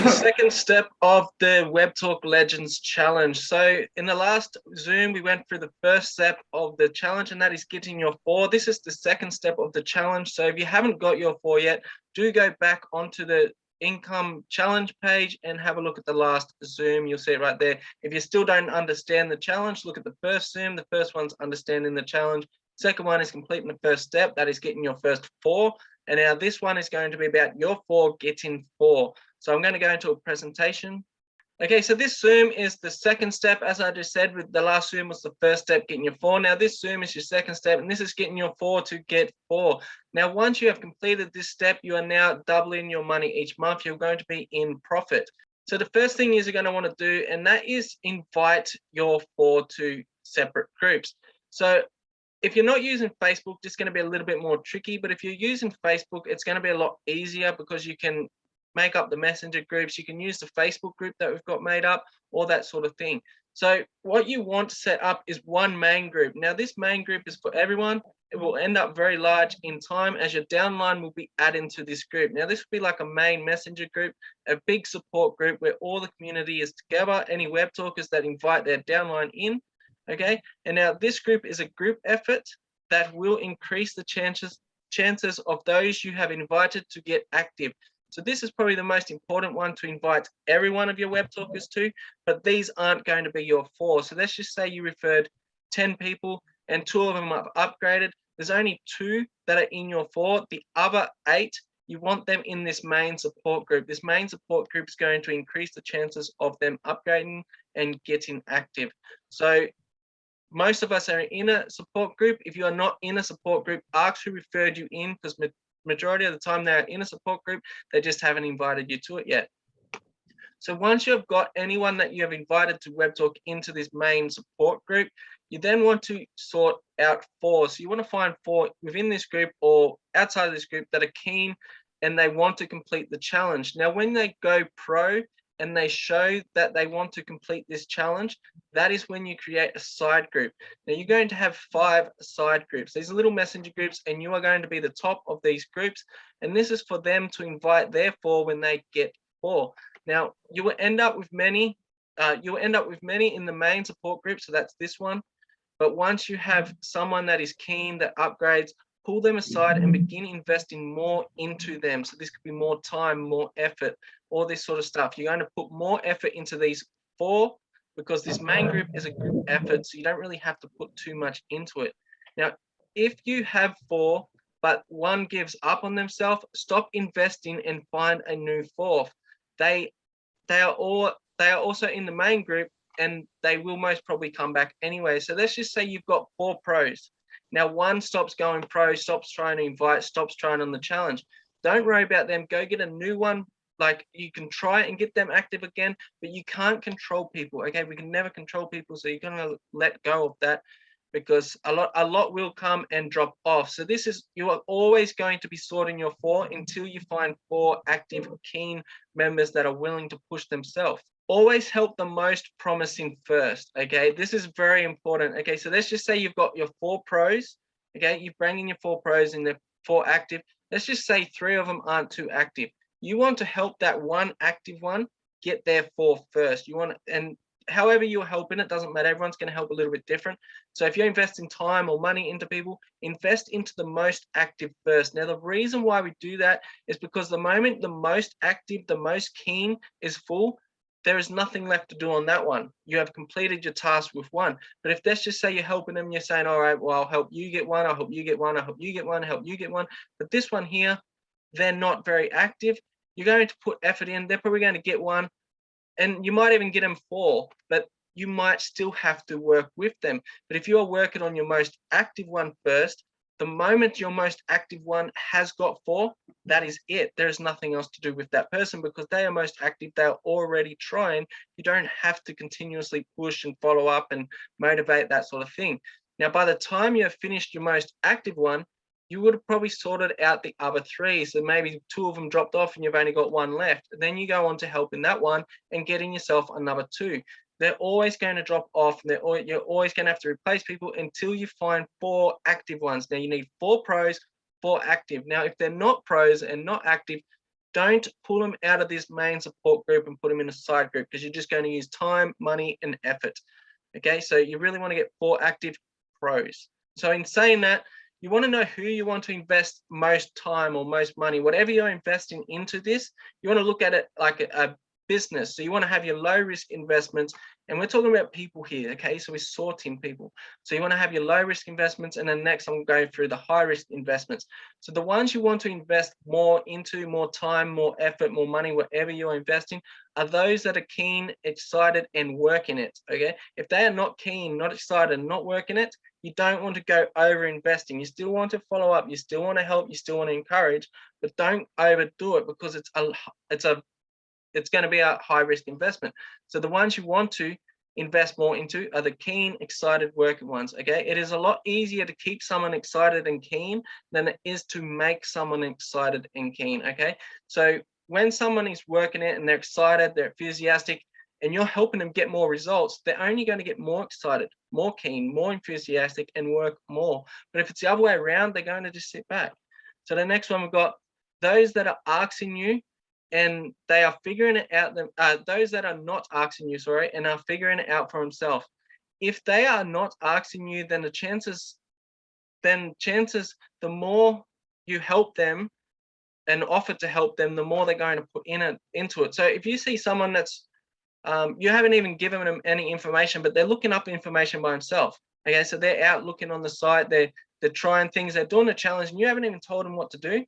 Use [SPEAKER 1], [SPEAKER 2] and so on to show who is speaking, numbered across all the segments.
[SPEAKER 1] the second step of the Webtalk Legends challenge. So in the last Zoom, we went through the first step of the challenge, and that is getting your 4. This is the second step of the challenge. So if you haven't got your 4 yet, do go back onto the income challenge page and have a look at the last Zoom. You'll see it right there. If you still don't understand the challenge, look at the first Zoom. The first one's understanding the challenge. Second one is completing the first step. That is getting your first 4. And now this one is going to be about your 4 getting 4. So I'm going to go into a presentation. Okay, so this Zoom is the second step. As I just said, with the last Zoom was the first step, getting your 4. Now this Zoom is your second step, and this is getting your 4 to get 4. Now, once you have completed this step, you are now doubling your money each month. You're going to be in profit. So the first thing is you're going to want to do, and that is invite your 4 to separate groups. So if you're not using Facebook, it's going to be a little bit more tricky. But if you're using Facebook, it's going to be a lot easier because you can make up the messenger groups. You can use the Facebook group that we've got made up, all that sort of thing. So what you want to set up is one main group. Now, this main group is for everyone. It will end up very large in time as your downline will be added to this group. Now, this will be like a main messenger group, a big support group where all the community is together, any web talkers that invite their downline in. Okay, and now this group is a group effort that will increase the chances of those you have invited to get active. So this is probably the most important one to invite every one of your web talkers to, but these aren't going to be your 4. So let's just say you referred 10 people and 2 of them have upgraded. There's only 2 that are in your 4. The other 8, you want them in this main support group. This main support group is going to increase the chances of them upgrading and getting active. So most of us are in a support group. If you are not in a support group, ask who referred you in, because majority of the time they're in a support group, they just haven't invited you to it yet. So once you've got anyone that you have invited to WebTalk into this main support group, you then want to sort out 4. So you want to find 4 within this group or outside of this group that are keen and they want to complete the challenge. Now, when they go pro and they show that they want to complete this challenge, that is when you create a side group. Now, you're going to have 5 side groups. These are little messenger groups, and you are going to be the top of these groups. And this is for them to invite their 4 when they get 4. Now, you will end up with many. You will end up with many in the main support group. So that's this one. But once you have someone that is keen, that upgrades, pull them aside and begin investing more into them. So this could be more time, more effort, all this sort of stuff. You're going to put more effort into these 4 because this main group is a group effort, so you don't really have to put too much into it. Now, if you have 4, but one gives up on themselves, stop investing and find a new 4th. They are also in the main group, and they will most probably come back anyway. So let's just say you've got 4 pros. Now, one stops going pro, stops trying to invite, stops trying on the challenge. Don't worry about them. Go get a new one. Like, you can try and get them active again, but you can't control people. Okay, we can never control people, so you're gonna let go of that because a lot will come and drop off. So this is, you are always going to be sorting your 4 until you find 4 active, keen members that are willing to push themselves. Always help the most promising first. Okay, this is very important. Okay, so let's just say you've got your 4 pros. Okay, you bring in your 4 pros and they're 4 active. Let's just say 3 of them aren't too active. You want to help that one active one get their 4 first. You want to, and however you're helping, it doesn't matter. Everyone's going to help a little bit different. So if you're investing time or money into people, invest into the most active first. Now, the reason why we do that is because the moment the most active, the most keen is full, there is nothing left to do on that one. You have completed your task with one. But if let's just say you're helping them, you're saying, all right, well, I'll help you get one, I'll help you get one, I'll help you get one, I'll help you get one. But this one here, they're not very active. You're going to put effort in. They're probably going to get one. And you might even get them 4, but you might still have to work with them. But if you are working on your most active one first, the moment your most active one has got 4, that is it. There's nothing else to do with that person because they are most active. They're already trying. You don't have to continuously push and follow up and motivate, that sort of thing. Now, by the time you have finished your most active one, you would have probably sorted out the other 3. So maybe 2 of them dropped off and you've only got 1 left. Then you go on to helping that one and getting yourself another 2. They're always going to drop off, and you're always going to have to replace people until you find 4 active ones. Now, you need 4 pros, 4 active. Now, if they're not pros and not active, don't pull them out of this main support group and put them in a side group, because you're just going to use time, money, and effort. Okay, so you really want to get 4 active pros. So in saying that, you want to know who you want to invest most time or most money. Whatever you're investing into this, you want to look at it like a business. So you want to have your low risk investments, and we're talking about people here. Okay, so we're sorting people. So you want to have your low risk investments, and then next I'm going through the high risk investments. So the ones you want to invest more into, more time, more effort, more money, whatever you're investing, are those that are keen, excited, and working it. Okay, if they are not keen, not excited, not working it, you don't want to go over investing. You still want to follow up, you still want to help, you still want to encourage, but don't overdo it, because it's going to be a high risk investment. So the ones you want to invest more into are the keen, excited, working ones. Okay, it is a lot easier to keep someone excited and keen than it is to make someone excited and keen. Okay, so when someone is working it and they're excited, they're enthusiastic, and you're helping them get more results, they're only going to get more excited, more keen, more enthusiastic, and work more. But if it's the other way around, they're going to just sit back. So the next one, we've got those that are asking you and they are figuring it out. Those that are not asking you, sorry, and are figuring it out for themselves. If they are not asking you, then the chances, the more you help them and offer to help them, the more they're going to put into it. So if you see someone that's you haven't even given them any information, but they're looking up information by themselves. Okay, so they're out looking on the site, they're trying things, they're doing a challenge, and you haven't even told them what to do.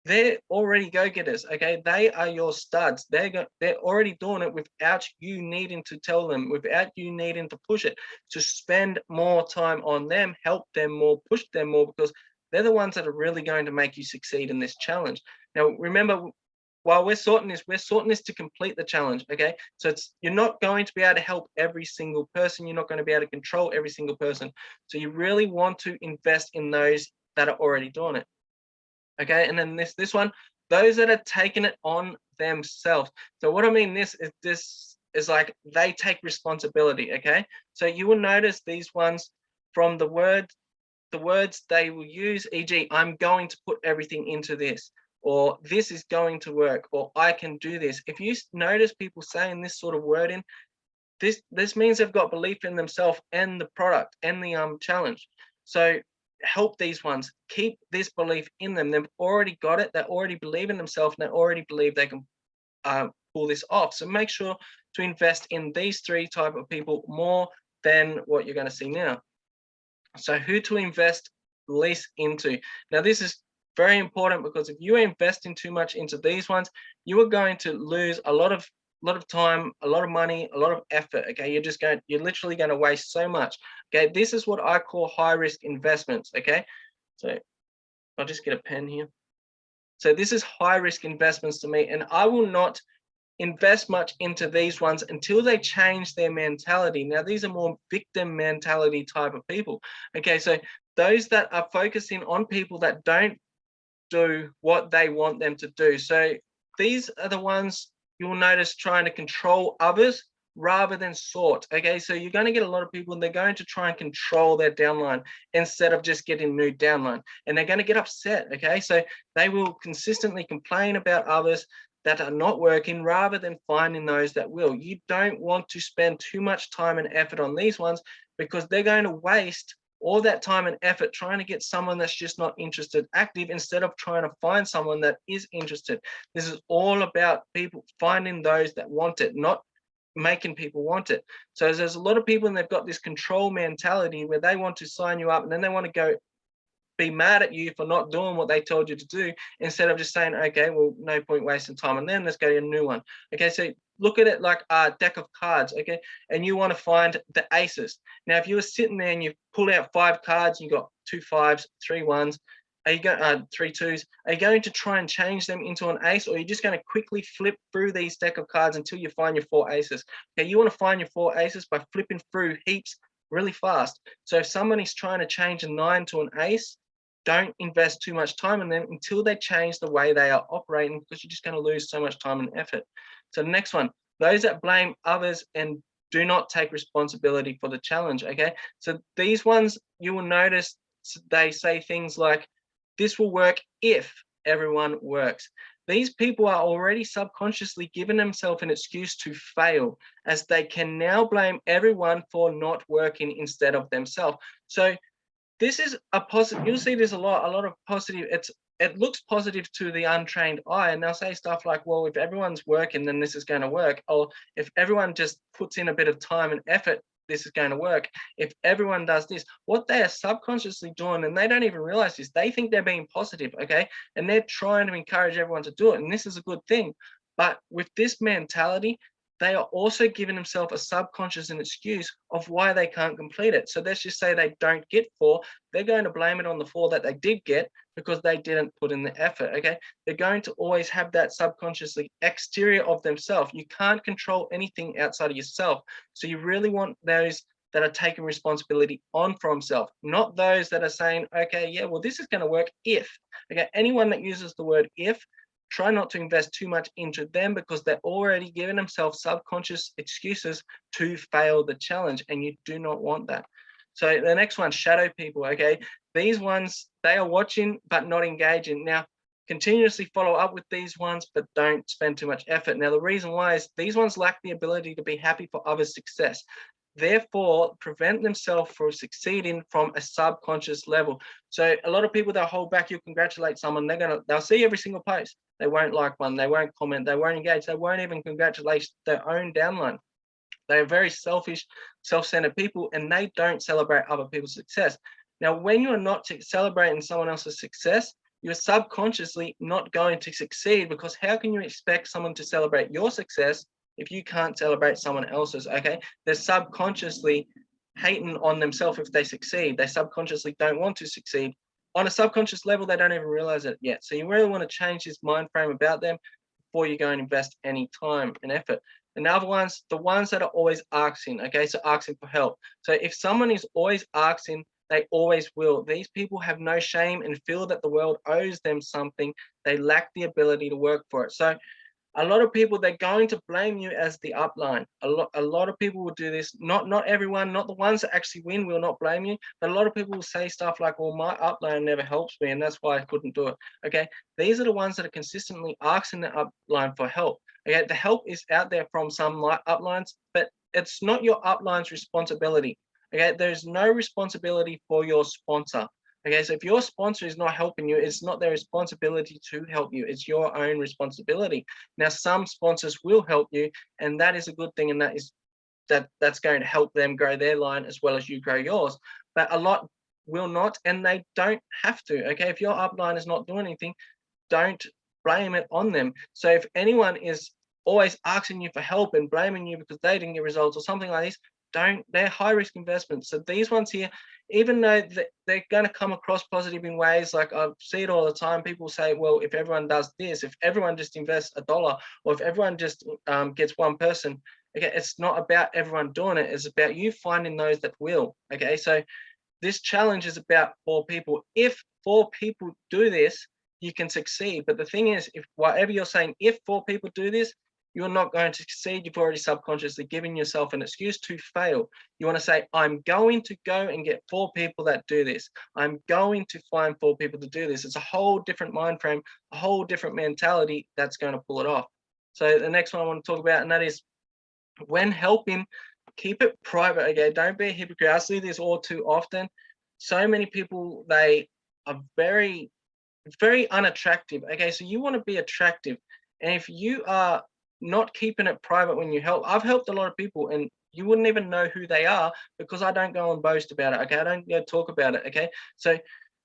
[SPEAKER 1] They're already go-getters. Okay, they are your studs. They're already doing it without you needing to tell them, without you needing to push it. To spend more time on them, help them more, push them more, because they're the ones that are really going to make you succeed in this challenge. Now, remember, while we're sorting this to complete the challenge. Okay, so you're not going to be able to help every single person. You're not going to be able to control every single person. So you really want to invest in those that are already doing it. Okay, and then this one, those that are taking it on themselves. So what I mean this is like they take responsibility. Okay, so you will notice these ones from the words they will use, e.g., I'm going to put everything into this, or this is going to work, or I can do this. If you notice people saying this sort of wording, this means they've got belief in themselves and the product and the challenge. So help these ones, keep this belief in them. They've already got it, they already believe in themselves, and they already believe they can pull this off. So make sure to invest in these 3 type of people more than what you're going to see now. So who to invest least into. Now this is very important, because if you are investing too much into these ones, you are going to lose a lot of time, a lot of money, a lot of effort. Okay, you're literally going to waste so much. Okay, this is what I call high risk investments. Okay, so I'll just get a pen here. So this is high risk investments to me, and I will not invest much into these ones until they change their mentality. Now, these are more victim mentality type of people. Okay, so those that are focusing on people that don't do what they want them to do. So these are the ones you'll notice trying to control others rather than sort. Okay, so you're going to get a lot of people and they're going to try and control their downline instead of just getting new downline, and they're going to get upset. Okay, so they will consistently complain about others that are not working rather than finding those that will. You don't want to spend too much time and effort on these ones, because they're going to waste all that time and effort trying to get someone that's just not interested active, instead of trying to find someone that is interested. This is all about people finding those that want it, not making people want it. So there's a lot of people and they've got this control mentality where they want to sign you up and then they want to go be mad at you for not doing what they told you to do, instead of just saying, okay, well, no point wasting time, and then let's go to a new one. Okay, so look at it like a deck of cards. Okay, and you want to find the aces. Now, if you were sitting there and you pulled out 5 cards, you got 2 5s, 3 1s, are you going 3 2s? Are you going to try and change them into an ace, or are you just going to quickly flip through these deck of cards until you find your 4 aces? Okay, you want to find your 4 aces by flipping through heaps really fast. So if somebody's trying to change a 9 to an ace, don't invest too much time in them until they change the way they are operating, because you're just going to lose so much time and effort. So the next one, those that blame others and do not take responsibility for the challenge. Okay, so these ones, you will notice they say things like, this will work if everyone works. these people are already subconsciously giving themselves an excuse to fail, as they can now blame everyone for not working instead of themselves. So this is a positive. You'll see there's a lot of positive. It looks positive to the untrained eye, and they'll say stuff like, well, if everyone's working, then this is going to work. Or if everyone just puts in a bit of time and effort, this is going to work. If everyone does this, what they are subconsciously doing, and they don't even realize this, they think they're being positive, okay? And they're trying to encourage everyone to do it, and this is a good thing. But with this mentality, they are also giving themselves a subconscious an excuse of why they can't complete it. So let's just say they don't get 4, they're going to blame it on the 4 that they did get because they didn't put in the effort, okay? They're going to always have that subconsciously exterior of themselves. You can't control anything outside of yourself. So you really want those that are taking responsibility on for themselves, not those that are saying, okay, yeah, well, this is going to work if, okay? Anyone that uses the word if, try not to invest too much into them, because they're already giving themselves subconscious excuses to fail the challenge, and you do not want that. So the next one, shadow people, okay? These ones, they are watching but not engaging. Now, continuously follow up with these ones, but don't spend too much effort. Now, the reason why is these ones lack the ability to be happy for others' success. Therefore, prevent themselves from succeeding from a subconscious level. So a lot of people, they'll hold back, you congratulate someone, they'll see every single post. They won't like one, they won't comment, they won't engage, they won't even congratulate their own downline. They are very selfish, self-centered people, and they don't celebrate other people's success. Now, when you're not celebrating someone else's success, you're subconsciously not going to succeed, because how can you expect someone to celebrate your success if you can't celebrate someone else's, okay? They're subconsciously hating on themselves if they succeed. They subconsciously don't want to succeed. On a subconscious level, they don't even realize it yet. So you really want to change this mind frame about them before you go and invest any time and effort. And the other ones, the ones that are always asking, okay? So asking for help. So if someone is always asking, they always will. These people have no shame and feel that the world owes them something. They lack the ability to work for it. So a lot of people, they're going to blame you as the upline. A lot of people will do this. Not everyone, not the ones that actually win will not blame you, but a lot of people will say stuff like, well, my upline never helps me, and that's why I couldn't do it. Okay, these are the ones that are consistently asking the upline for help. Okay, the help is out there from some uplines, but it's not your upline's responsibility. Okay, there's no responsibility for your sponsor. Okay, so if your sponsor is not helping you, it's not their responsibility to help you. It's your own responsibility. Now, some sponsors will help you, and that is a good thing, and that's going to help them grow their line as well as you grow yours. But a lot will not, and they don't have to. Okay, if your upline is not doing anything, don't blame it on them. So if anyone is always asking you for help and blaming you because they didn't get results or something like this, they're high risk investments. So these ones here, even though they're going to come across positive in ways, like I see it all the time, people say, well, if everyone does this, if everyone just invests $1, or if everyone just gets one person, okay, it's not about everyone doing it, it's about you finding those that will. Okay, so this challenge is about 4 people. If 4 people do this, you can succeed. But the thing is, if whatever you're saying, if 4 people do this, you're not going to succeed. You've already subconsciously given yourself an excuse to fail. You want to say, I'm going to go and get 4 people that do this. I'm going to find 4 people to do this. It's a whole different mind frame, a whole different mentality that's going to pull it off. So the next one I want to talk about, and that is when helping, keep it private. Okay, don't be a hypocrite. I see this all too often. So many people, they are very unattractive. Okay, so you want to be attractive, and if you are not keeping it private when you help, I've helped a lot of people, and you wouldn't even know who they are because I don't go and boast about it. Okay, I don't go talk about it. Okay, so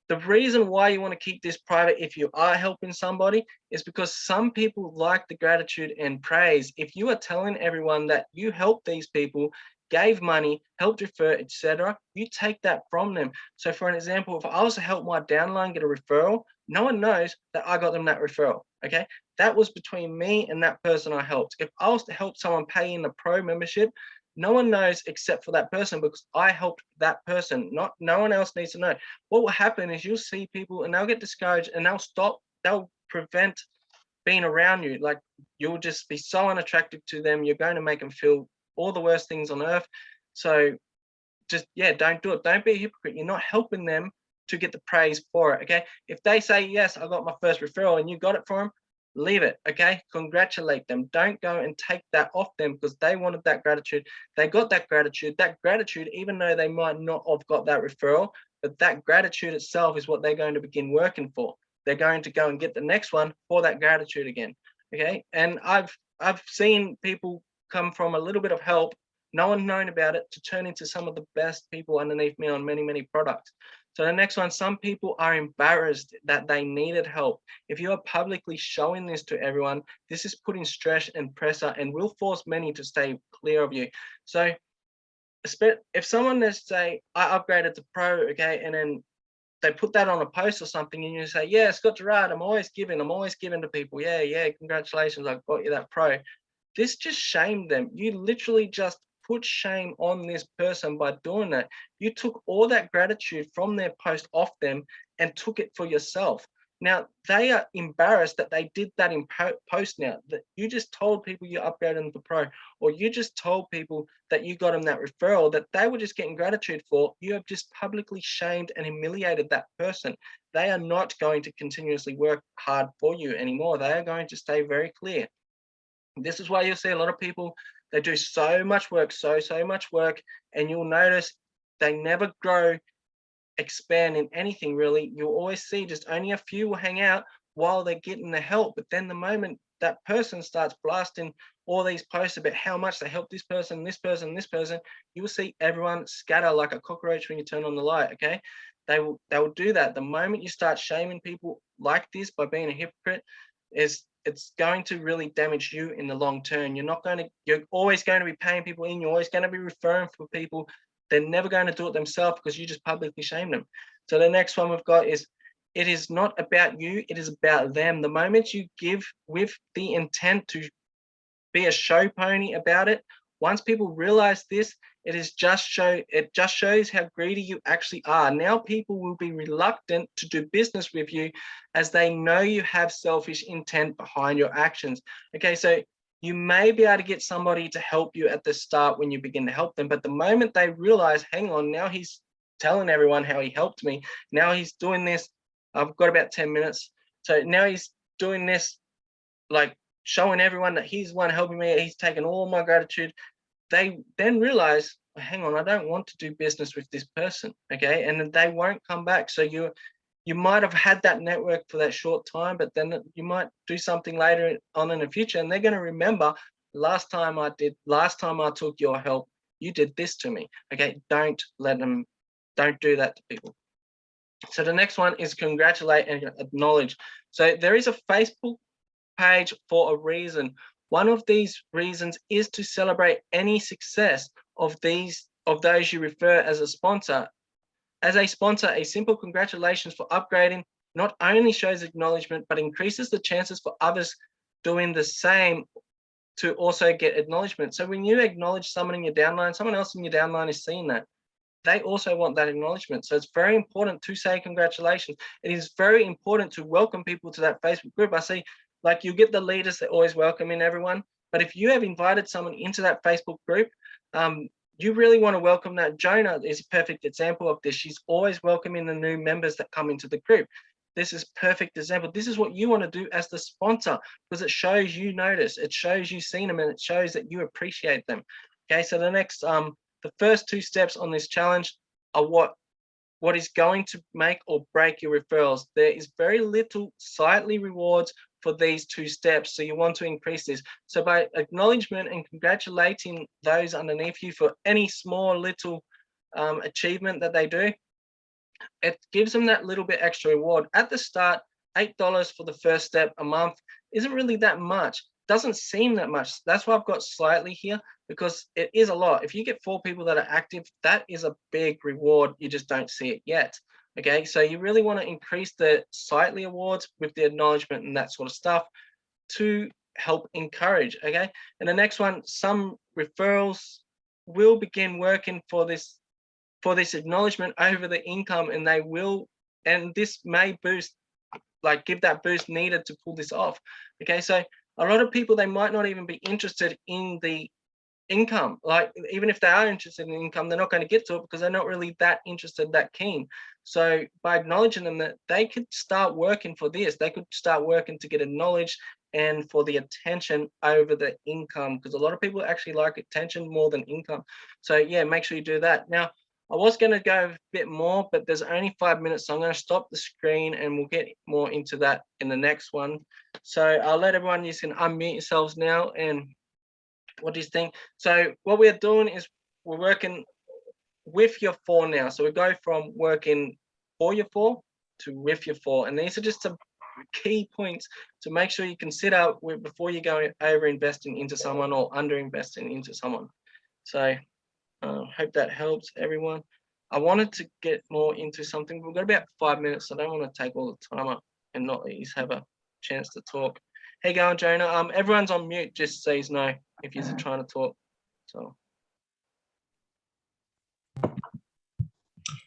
[SPEAKER 1] the reason why you want to keep this private if you are helping somebody is because some people like the gratitude and praise. If you are telling everyone that you helped these people, gave money, helped refer, etc., you take that from them. So for an example, if I was to help my downline get a referral, no one knows that I got them that referral. Okay, that was between me and that person I helped. If I was to help someone pay in the pro membership, no one knows except for that person because I helped that person. No one else needs to know. What will happen is you'll see people and they'll get discouraged and they'll prevent being around you. Like, you'll just be so unattractive to them. You're going to make them feel all the worst things on earth. So just, yeah, don't do it. Don't be a hypocrite. You're not helping them to get the praise for it. Okay, if they say, yes, I got my first referral, and you got it for them, leave it, okay? Congratulate them. Don't go and take that off them because they wanted that gratitude. They got that gratitude. That gratitude, even though they might not have got that referral, but that gratitude itself is what they're going to begin working for. They're going to go and get the next one for that gratitude again, okay? And I've seen people come from a little bit of help, no one known about it, to turn into some of the best people underneath me on many, many products. So the next one, some people are embarrassed that they needed help. If you are publicly showing this to everyone, this is putting stress and pressure and will force many to stay clear of you. So if someone, let's say, I upgraded to Pro, okay, and then they put that on a post or something, and you say, yeah, Scott Gerard, I'm always giving to people. Yeah, congratulations, I got you that Pro. This just shamed them. You literally just put shame on this person by doing that. You took all that gratitude from their post off them and took it for yourself. Now, they are embarrassed that they did that in post now, that you just told people you upgraded them to Pro, or you just told people that you got them that referral that they were just getting gratitude for. You have just publicly shamed and humiliated that person. They are not going to continuously work hard for you anymore. They are going to stay very clear. This is why you'll see a lot of people, they do so much work, so much work, and you'll notice they never grow, expand in anything really. You'll always see just only a few will hang out while they're getting the help. But then the moment that person starts blasting all these posts about how much they help this person, this person, this person, you will see everyone scatter like a cockroach when you turn on the light, okay? They will do that. The moment you start shaming people like this by being a hypocrite, it's going to really damage you in the long term. You're always going to be paying people in, you're always going to be referring for people. They're never going to do it themselves because you just publicly shame them. So the next one we've got is, it is not about you, it is about them. The moment you give with the intent to be a show pony about it, once people realize this, it just shows how greedy you actually are. Now people will be reluctant to do business with you as they know you have selfish intent behind your actions. Okay, so you may be able to get somebody to help you at the start when you begin to help them, but the moment they realize, hang on, now he's telling everyone how he helped me, now he's doing this, I've got about 10 minutes, so now he's doing this, like showing everyone that he's the one helping me, he's taken all my gratitude, they then realize, hang on, I don't want to do business with this person, okay? And they won't come back. So you might have had that network for that short time, but then you might do something later on in the future, and they're going to remember, last time I took your help, you did this to me, okay? Don't do that to people. So the next one is congratulate and acknowledge. So there is a Facebook page for a reason. One of these reasons is to celebrate any success of those you refer as a sponsor. As a sponsor, a simple congratulations for upgrading not only shows acknowledgement, but increases the chances for others doing the same to also get acknowledgement. So when you acknowledge someone in your downline, someone else in your downline is seeing that. They also want that acknowledgement. So it's very important to say congratulations. It is very important to welcome people to that Facebook group. I see, like, you get the leaders that always welcome in everyone, but if you have invited someone into that Facebook group, you really want to welcome that. Jonah is a perfect example of this. She's always welcoming the new members that come into the group. This is perfect example. This is what you want to do as the sponsor, because it shows you notice, it shows you seen them, and it shows that you appreciate them. Okay, so the next, the first two steps on this challenge are what is going to make or break your referrals. There is very little slightly rewards for these two steps, so you want to increase this. So by acknowledgement and congratulating those underneath you for any small little achievement that they do, it gives them that little bit extra reward. At the start, $8 for the first step a month isn't really that much. Doesn't seem that much. That's why I've got slightly here, because it is a lot. If you get 4 people that are active, that is a big reward. You just don't see it yet. Okay, so you really want to increase the slightly awards with the acknowledgement and that sort of stuff to help encourage. Okay, and the next one, some referrals will begin working for this acknowledgement over the income, and they will, and this may boost, like give that boost needed to pull this off. Okay, so a lot of people, they might not even be interested in the income. Like, even if they are interested in income, they're not going to get to it because they're not really that interested, that keen. So by acknowledging them, that they could start working for this, they could start working to get acknowledged, and for the attention over the income, because a lot of people actually like attention more than income. So yeah, make sure you do that. Now, I was going to go a bit more, but there's only 5 minutes, so I'm going to stop the screen and we'll get more into that in the next one. So I'll let everyone, you can unmute yourselves now. And what do you think? So what we're doing is we're working with your 4 now. So we go from working for your 4 to with your 4. And these are just some key points to make sure you consider before you go over investing into someone or under investing into someone. So hope that helps everyone. I wanted to get more into something. We've got about 5 minutes, so I don't want to take all the time up and not let you have a chance to talk. How you going, Jonah? Everyone's on mute, just so you know if you're trying to talk. So.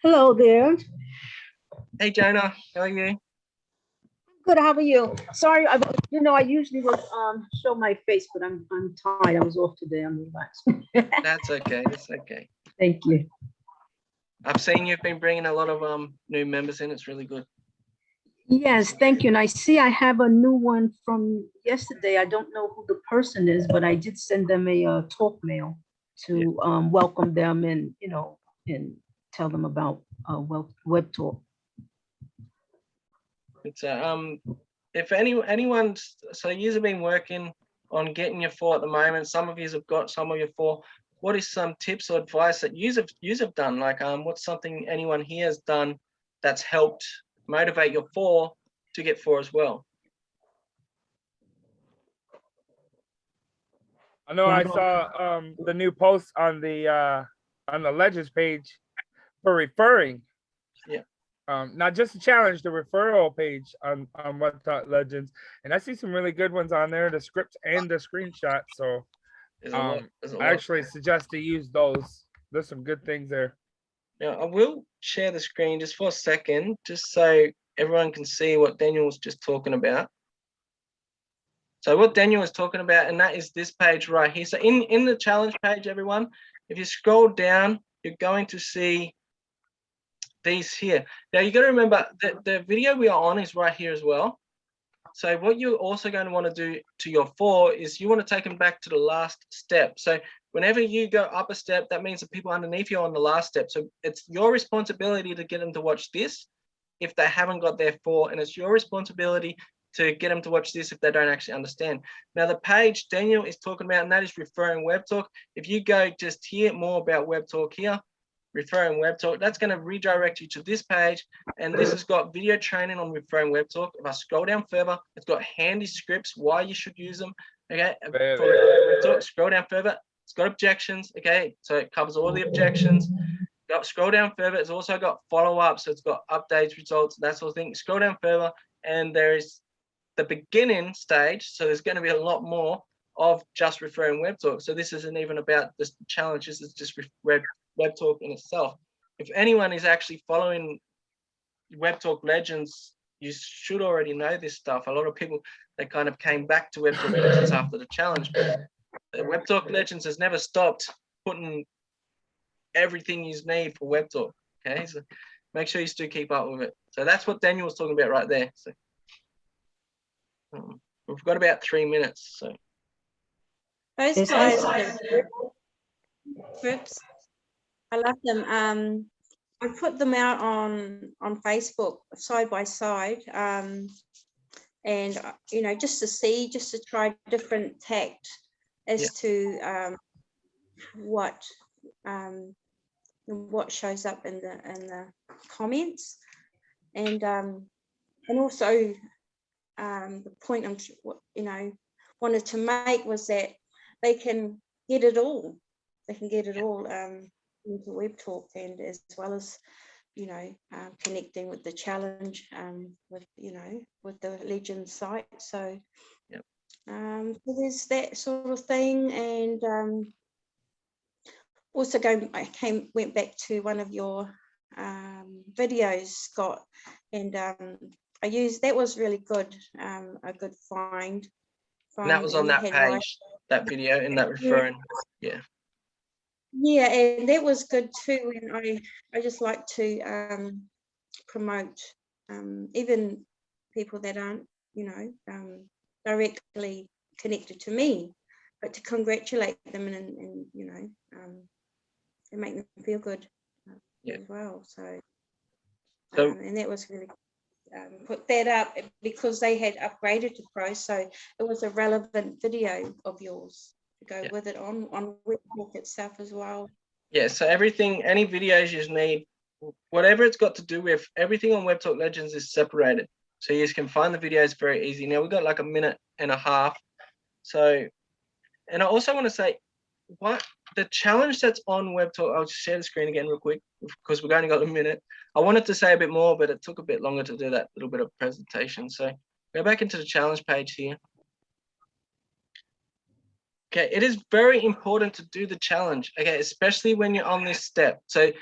[SPEAKER 2] Hello there.
[SPEAKER 1] Hey, Jonah, how are you?
[SPEAKER 2] Good. How are you? Sorry, I usually would show my face, but I'm tired. I was off today. I'm relaxed.
[SPEAKER 1] That's okay. That's okay.
[SPEAKER 2] Thank you.
[SPEAKER 1] I've seen you've been bringing a lot of new members in. It's really good.
[SPEAKER 2] Yes, thank you. And I see I have a new one from yesterday. I don't know who the person is, but I did send them a talk mail to welcome them and and tell them about Webtalk.
[SPEAKER 1] It's if anyone, so you've been working on getting your 4 at the moment. Some of you have got some of your 4. What is some tips or advice that you have done? Like what's something anyone here has done that's helped motivate your 4 to get 4 as well?
[SPEAKER 3] I know I saw the new post on the Legends page for referring.
[SPEAKER 1] Yeah.
[SPEAKER 3] Not just a challenge, the referral page on Webtalk Legends, and I see some really good ones on there, the scripts and the screenshots. So I actually suggest to use those. There's some good things there.
[SPEAKER 1] Now I will share the screen just for a second, just so everyone can see what Daniel was just talking about. So what Daniel was talking about, and that is this page right here. So in the challenge page, everyone, if you scroll down, you're going to see these here. Now you got to remember that the video we are on is right here as well. So what you're also going to want to do to your 4 is you want to take them back to the last step. So whenever you go up a step, that means the people underneath you are on the last step. So it's your responsibility to get them to watch this if they haven't got their 4, and it's your responsibility to get them to watch this if they don't actually understand. Now the page Daniel is talking about, and that is referring Webtalk. If you go just hear more about Webtalk here, referring Webtalk, that's going to redirect you to this page, and this has got video training on referring Webtalk. If I scroll down further, it's got handy scripts why you should use them. Okay, for Webtalk, scroll down further, it's got objections. Okay, so it covers all the objections. Scroll down further, it's also got follow-up, so it's got updates, results, that sort of thing. Scroll down further, and there's the beginning stage, so there's going to be a lot more of just referring Webtalk. So this isn't even about the challenges, it's just Webtalk in itself. If anyone is actually following Webtalk Legends, you should already know this stuff. A lot of people, they kind of came back to Webtalk Legends after the challenge, but Webtalk Legends has never stopped putting everything you need for Webtalk. Okay, so make sure you still keep up with it. So that's what Daniel was talking about right there. So we've got about 3 minutes. So
[SPEAKER 4] those guys, scripts, I love them. I put them out on Facebook side by side, and just to try different tact as to what shows up in the comments, and also the point wanted to make was that they can get it all. They can get it all into Webtalk, and as well as connecting with the challenge with the Legends site. So so there's that sort of thing, and also went back to one of your videos, Scott, and I used that. Was really good, a good find.
[SPEAKER 1] And that was on that page, that video, and that referring, yeah,
[SPEAKER 4] and that was good too. And I just like to promote even people that aren't directly connected to me, but to congratulate them and you know, and make them feel good as well. So, and that was really put that up because they had upgraded to Pro, so it was a relevant video of yours to go with it on Webtalk itself as well.
[SPEAKER 1] Yeah, so everything, any videos you need, whatever it's got to do with, everything on Webtalk Legends is separated. So you can find the videos very easy. Now we've got like a minute and a half. So, and I also want to say, what the challenge that's on Webtalk, I'll just share the screen again real quick because we've only got a minute. I wanted to say a bit more, but it took a bit longer to do that little bit of presentation. So go back into the challenge page here. Okay, it is very important to do the challenge, okay, especially when you're on this step. So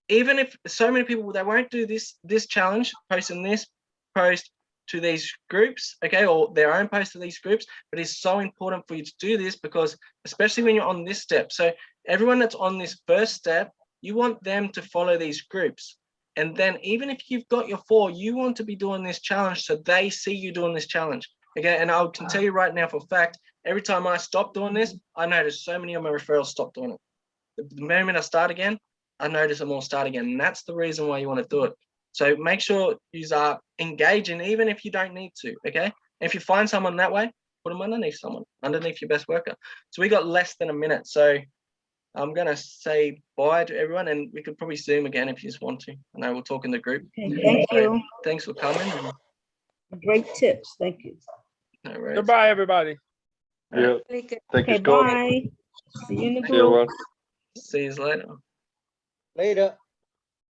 [SPEAKER 1] even if so many people, they won't do this challenge, posting this post to these groups, okay, or their own post to these groups, but it's so important for you to do this because especially when you're on this step. So everyone that's on this first step, you want them to follow these groups. And then even if you've got your 4, you want to be doing this challenge so they see you doing this challenge. Okay, and I can tell you right now for a fact, every time I stop doing this, I notice so many of my referrals stop doing it. The moment I start again, I notice them all start again. And that's the reason why you want to do it. So make sure you are engaging, even if you don't need to, okay? And if you find someone that way, put them underneath someone, underneath your best worker. So we got less than a minute. So I'm going to say bye to everyone, and we could probably Zoom again if you just want to. I know we'll talk in the group.
[SPEAKER 2] Okay, thank you.
[SPEAKER 1] Thanks for coming.
[SPEAKER 2] Great tips. Thank you.
[SPEAKER 1] No worries.
[SPEAKER 3] Goodbye, everybody.
[SPEAKER 5] Yeah.
[SPEAKER 4] Really good.
[SPEAKER 5] Thank you,
[SPEAKER 2] Okay,
[SPEAKER 5] Scott.
[SPEAKER 2] bye. See you in the
[SPEAKER 5] See you,
[SPEAKER 2] group.
[SPEAKER 5] everyone.
[SPEAKER 1] See you later.
[SPEAKER 6] Later.